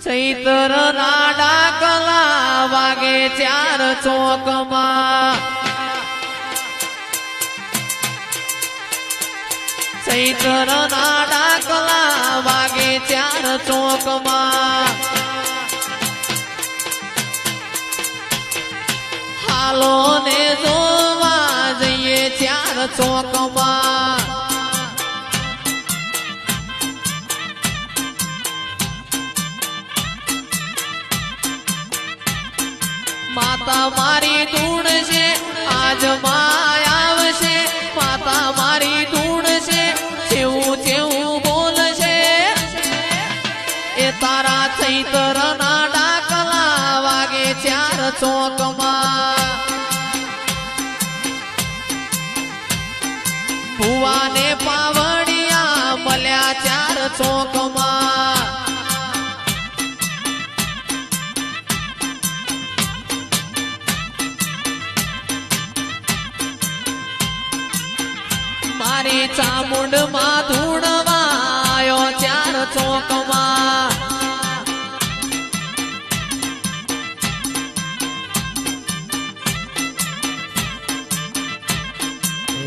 ચૈત્ર ના ડાકલા વાગે 4 ચોકમાં ચૈત્ર ના ડાકલા વાગે 4 ચોકમાં હાલો ને જોવા જઈએ 4 ચોકમાં માતા મારી ધૂણ છે આજ માં આવશે માતા મારી ધૂણ છે જેવું જેવું બોલશે એ તારા ચૈત્ર ના ડાકલા વાગે 4 ચોકમાં ભુવાને પાવડિયા મળ્યા 4 ચોકમાં મારી ચામુંડ માં ધૂણવા આયો 4 ચોકમાં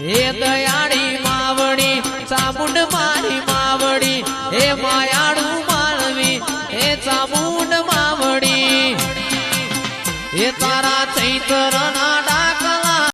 હે દયાળી માવડી ચામુંડ મારી માવડી હે માયાળું માનવી હે ચામુંડ માવડી હે તારા ચૈત્ર ના